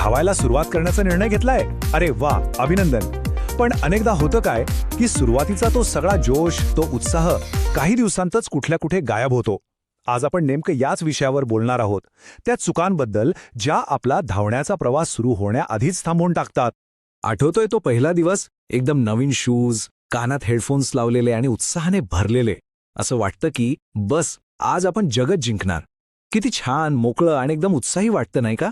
धावायला सुरुवात करण्याचा निर्णय घेतलाय. अरे वा, अभिनंदन. पण अनेकदा होतं काय की सुरुवातीचा तो सगळा जोश, तो उत्साह काही दिवसांतच कुठल्या कुठे गायब होतो. आज आपण नेमकं याच विषयावर बोलणार आहोत, त्या चुकांबद्दल ज्या आपला धावण्याचा प्रवास सुरू होण्याआधीच थांबवून टाकतात. आठवतोय तो पहिला दिवस, एकदम नवीन शूज, कानात हेडफोन्स लावलेले आणि उत्साहाने भरलेले. असं वाटतं की बस आज आपण जगत जिंकणार. किती छान, मोकळं आणि एकदम उत्साही वाटतं, नाही का?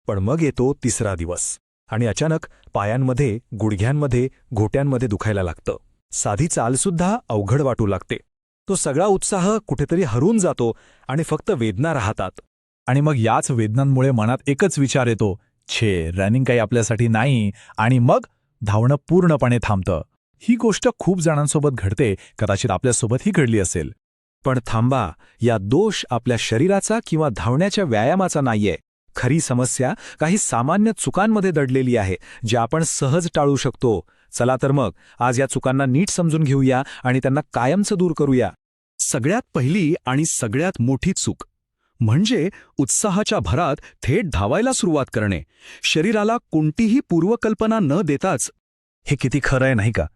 पण मग येतो तिसरा दिवस आणि अचानक पायांमध्ये, गुडघ्यांमध्ये, घोट्यांमध्ये दुखायला लागतं. साधी चालसुद्धा अवघड वाटू लागते. तो सगळा उत्साह कुठेतरी हरून जातो आणि फक्त वेदना राहतात. आणि मग याच वेदनांमुळे मनात एकच विचार येतो, छे, रनिंग काही आपल्यासाठी नाही, आणि मग धावणं पूर्णपणे थांबतं. ही गोष्ट खूप जणांसोबत घडते, कदाचित आपल्यासोबतही घडली असेल. पण थांबा, या दोष आपल्या शरीराचा किंवा धावण्याच्या व्यायामाचा नाहीये. खरी समस्या काही सामान्य चुकांमध्ये दडलेली आहे, ज्या आपण सहज टाळू शकतो. चला तर मग आज या चुकांना नीट समजून घेऊया आणि त्यांना कायमचं दूर करूया. सगळ्यात पहिली आणि सगळ्यात मोठी चूक म्हणजे उत्साहाच्या भरात थेट धावायला सुरुवात करणे, शरीराला कोणतीही पूर्वकल्पना न देताच. हे किती खरं आहे नाही का?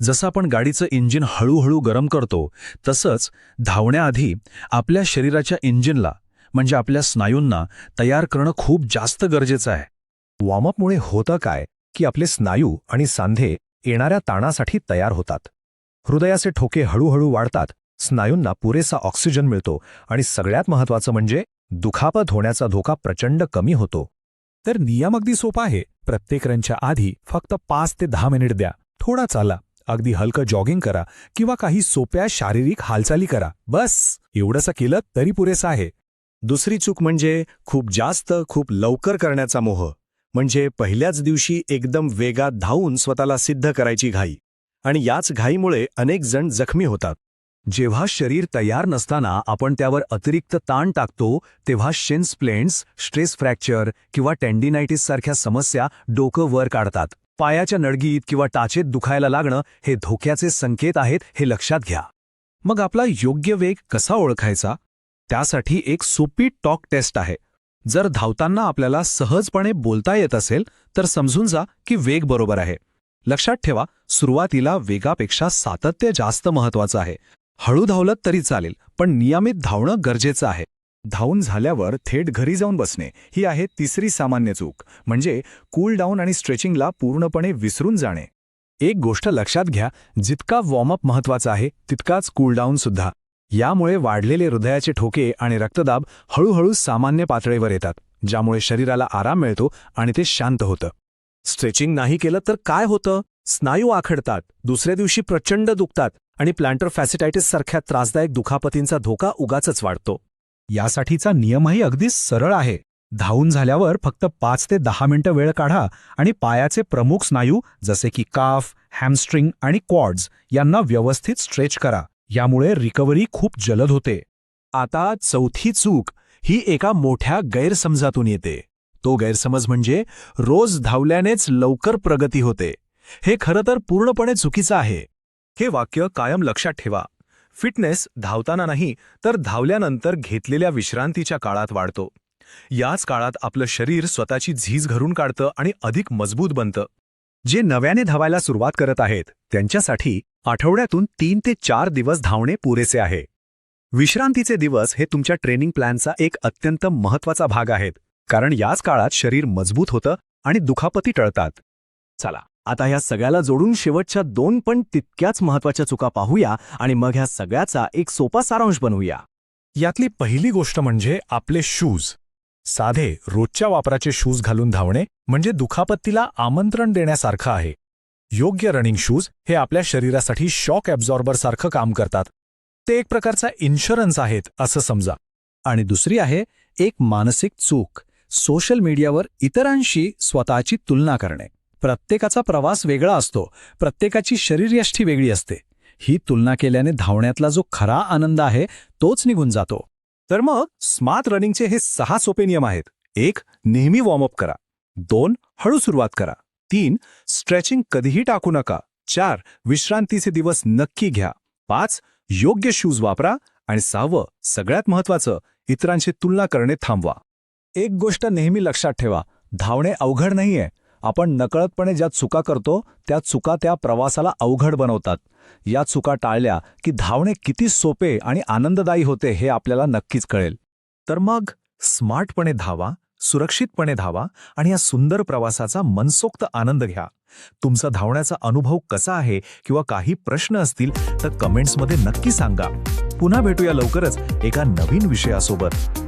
जसं आपण गाडीचं इंजिन हळूहळू गरम करतो, तसंच धावण्याआधी आपल्या शरीराच्या इंजिनला, म्हणजे आपल्या स्नायूंना तयार करणं खूप जास्त गरजेचं आहे. वॉर्मअपमुळे होतं काय की आपले स्नायू आणि सांधे येणाऱ्या ताणासाठी तयार होतात. हृदयाचे ठोके हळूहळू वाढतात, स्नायूंना पुरेसा ऑक्सिजन मिळतो आणि सगळ्यात महत्त्वाचं म्हणजे दुखापत होण्याचा धोका प्रचंड कमी होतो. तर नियम अगदी सोपा आहे. प्रत्येक रनच्या आधी फक्त 5 ते 10 मिनिट द्या. थोडा चाला, अगदी हलकं जॉगिंग करा किंवा काही सोप्या शारीरिक हालचाली करा. बस एवढंसं केलं तरी पुरेसं आहे. दुसरी चूक म्हणजे खूप जास्त, खूप लवकर करण्याचा मोह. म्हणजे पहिल्याच दिवशी एकदम वेगात धावून स्वतःला सिद्ध करायची घाई. आणि याच घाईमुळे अनेक जण जखमी होतात. जेव्हा शरीर तयार नसताना आपण त्यावर अतिरिक्त ताण टाकतो, तेव्हा शिन स्प्लेंट्स, स्ट्रेस फ्रॅक्चर किंवा टेंडिनायटिस सारख्या समस्या डोकं वर काढतात. पायाच्या नडगीत किंवा टाचेत दुखायला लागणं हे धोक्याचे संकेत आहेत, हे लक्षात घ्या. मग आपला योग्य वेग कसा ओळखायचा? त्यासाठी एक सोपी टॉक टेस्ट आहे. जर धावताना आपल्याला सहजपणे बोलता येत असेल तर समजून जा की वेग बरोबर आहे. लक्षात ठेवा, सुरुवातीला वेगापेक्षा सातत्य जास्त महत्त्वाचं आहे. हळू धावलं तरी चालेल, पण नियमित धावणं गरजेचं आहे. धावून झाल्यावर थेट घरी जाऊन बसणे ही आहे तिसरी सामान्य चूक, म्हणजे कूल डाऊन आणि स्ट्रेचिंगला पूर्णपणे विसरून जाणे. एक गोष्ट लक्षात घ्या, जितका वॉर्मअप महत्त्वाचा आहे तितकाच कूल डाऊन सुद्धा. यामुळे वाढलेले हृदयाचे ठोके आणि रक्तदाब हळूहळू सामान्य पातळीवर येतात, ज्यामुळे शरीराला आराम मिळतो आणि ते शांत होतं. स्ट्रेचिंग नाही केलं तर काय होतं? स्नायू आखडतात, दुसऱ्या दिवशी प्रचंड दुखतात आणि प्लांटर फॅसिटायटिस सारख्या त्रासदायक दुखापतींचा धोका उगाचच वाढतो. यासाठीचा नियमही अगदी सरळ आहे. धावून झाल्यावर फक्त 5 ते 10 मिनिटं वेळ काढा आणि पायाचे प्रमुख स्नायू जसे की काफ, हॅमस्ट्रिंग आणि क्वाड्स यांना व्यवस्थित स्ट्रेच करा. यामुळे रिकव्हरी खूप जलद होते. आता चौथी चूक ही एका मोठ्या गैरसमजातून येते. तो गैरसमज म्हणजे रोज धावल्यानेच लवकर प्रगती होते. हे खरं तर पूर्णपणे चुकीचं आहे. हे वाक्य कायम लक्षात ठेवा. फिटनेस धावताना नाही तर धावल्यानंतर घेतलेल्या विश्रांतीच्या काळात वाढतो. याच काळात आपलं शरीर स्वतःची झीज घरून काढतं आणि अधिक मजबूत बनतं. जे नव्याने धावायला सुरुवात करत आहेत त्यांच्यासाठी आठवड्यातून 3 ते 4 दिवस धावणे पुरेसे आहे. विश्रांतीचे दिवस हे तुमच्या ट्रेनिंग प्लॅनचा एक अत्यंत महत्त्वाचा भाग आहेत, कारण याच काळात शरीर मजबूत होतं आणि दुखापती टळतात. चला, आता ह्या सगळ्याला जोडून शेवटच्या 2 पण तितक्याच महत्त्वाच्या चुका पाहूया आणि मग ह्या सगळ्याचा एक सोपा सारांश बनवूया. यातली पहिली गोष्ट म्हणजे आपले शूज. साधे रोजच्या वापराचे शूज घालून धावणे म्हणजे दुखापतीला आमंत्रण देण्यासारखं आहे. योग्य रनिंग शूज हे आपल्या शरीरासाठी शॉक ॲब्झॉर्बरसारखं काम करतात. ते एक प्रकारचा इन्शुरन्स आहेत असं समजा. आणि दुसरी आहे एक मानसिक चूक, सोशल मीडियावर इतरांशी स्वतःची तुलना करणे. प्रत्येकाचा प्रवास वेगळा असतो, प्रत्येकाची शरीरयष्टी वेगळी असते. ही तुलना केल्याने धावण्यातला जो खरा आनंद आहे तोच निघून जातो. तर मग स्मार्ट रनिंगचे हे 6 सोपे नियम आहेत. 1. नेहमी वॉर्मअप करा. 2. हळू सुरुवात करा. 3. स्ट्रेचिंग कधीही टाकू नका. 4. विश्रांतीचे दिवस नक्की घ्या. 5. योग्य शूज वापरा. आणि 6. सगळ्यात महत्त्वाचं, इतरांशी तुलना करणे थांबवा. एक गोष्ट नेहमी लक्षात ठेवा, धावणे अवघड नाहीये. आपण नकळतपणे ज्या चुका करतो त्या चुका त्या प्रवासाला अवघड बनवतात. या चुका टाळल्या की धावणे किती सोपे आणि आनंददायी होते हे आपल्याला नक्कीच कळेल. तर मग स्मार्टपणे धावा, सुरक्षितपणे धावा आणि या सुंदर प्रवासाचा मनसोक्त आनंद घ्या. तुमचा धावण्याचा अनुभव कसा आहे किंवा काही प्रश्न असतील तर कमेंट्समध्ये नक्की सांगा. पुन्हा भेटूया लवकरच एका नवीन विषयासोबत.